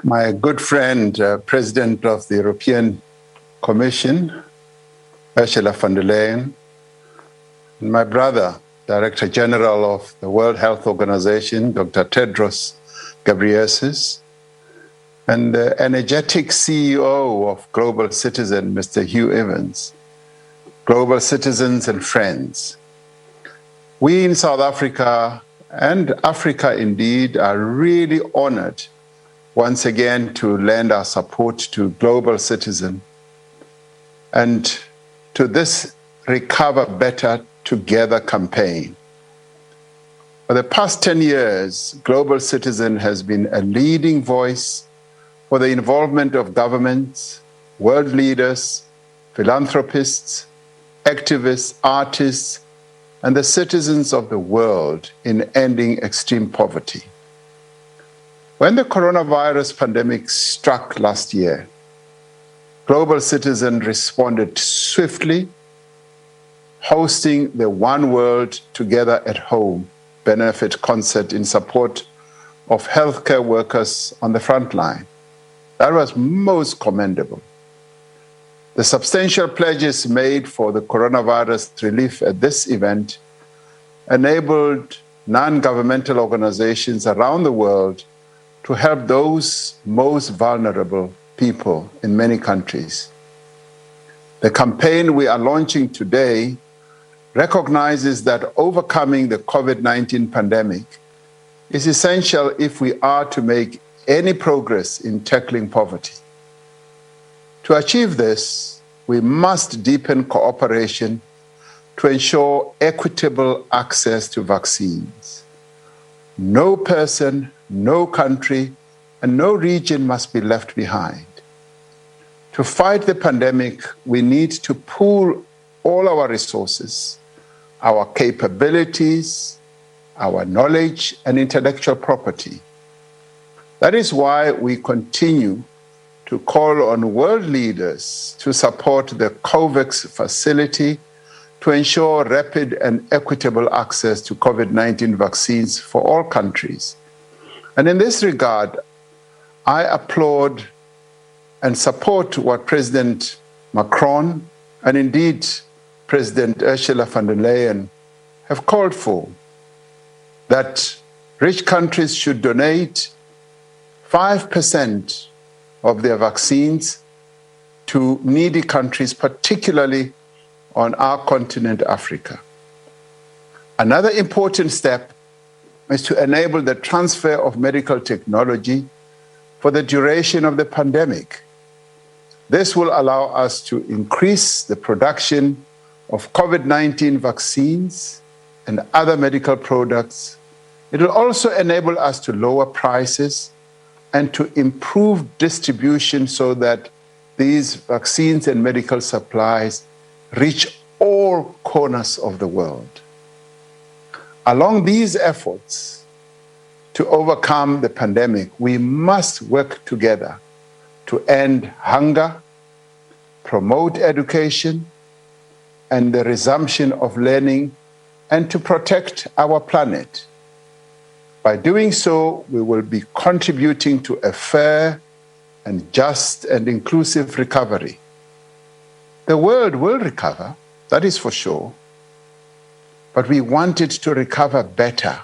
my good friend, President of the European Commission, Ursula von der Leyen, and my brother, Director General of the World Health Organization, Dr. Tedros Ghebreyesus, and the energetic CEO of Global Citizen, Mr. Hugh Evans, global citizens and friends. We in South Africa, and Africa indeed, are really honored once again to lend our support to Global Citizen and to this Recover Better Together campaign. For the past 10 years, Global Citizen has been a leading voice for the involvement of governments, world leaders, philanthropists, activists, artists, and the citizens of the world in ending extreme poverty. When the coronavirus pandemic struck last year, Global Citizen responded swiftly, hosting the One World Together at Home benefit concert in support of healthcare workers on the front line. That was most commendable. The substantial pledges made for the coronavirus relief at this event enabled non-governmental organizations around the world to help those most vulnerable people in many countries. The campaign we are launching today recognizes that overcoming the COVID-19 pandemic is essential if we are to make any progress in tackling poverty. To achieve this, we must deepen cooperation to ensure equitable access to vaccines. No person, no country, and no region must be left behind. To fight the pandemic, we need to pool all our resources, our capabilities, our knowledge, and intellectual property. That is why we continue to call on world leaders to support the COVAX facility to ensure rapid and equitable access to COVID-19 vaccines for all countries. And in this regard, I applaud and support what President Macron and indeed President Ursula von der Leyen have called for, that rich countries should donate 5% of their vaccines to needy countries, particularly on our continent, Africa. Another important step is to enable the transfer of medical technology for the duration of the pandemic. This will allow us to increase the production of COVID-19 vaccines and other medical products. It will also enable us to lower prices and to improve distribution so that these vaccines and medical supplies reach all corners of the world. Along these efforts to overcome the pandemic, we must work together to end hunger, promote education, and the resumption of learning, and to protect our planet. By doing so, we will be contributing to a fair and just and inclusive recovery. The world will recover, that is for sure, but we want it to recover better,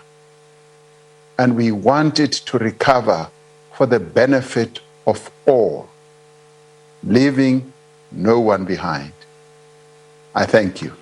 and we want it to recover for the benefit of all, leaving no one behind. I thank you.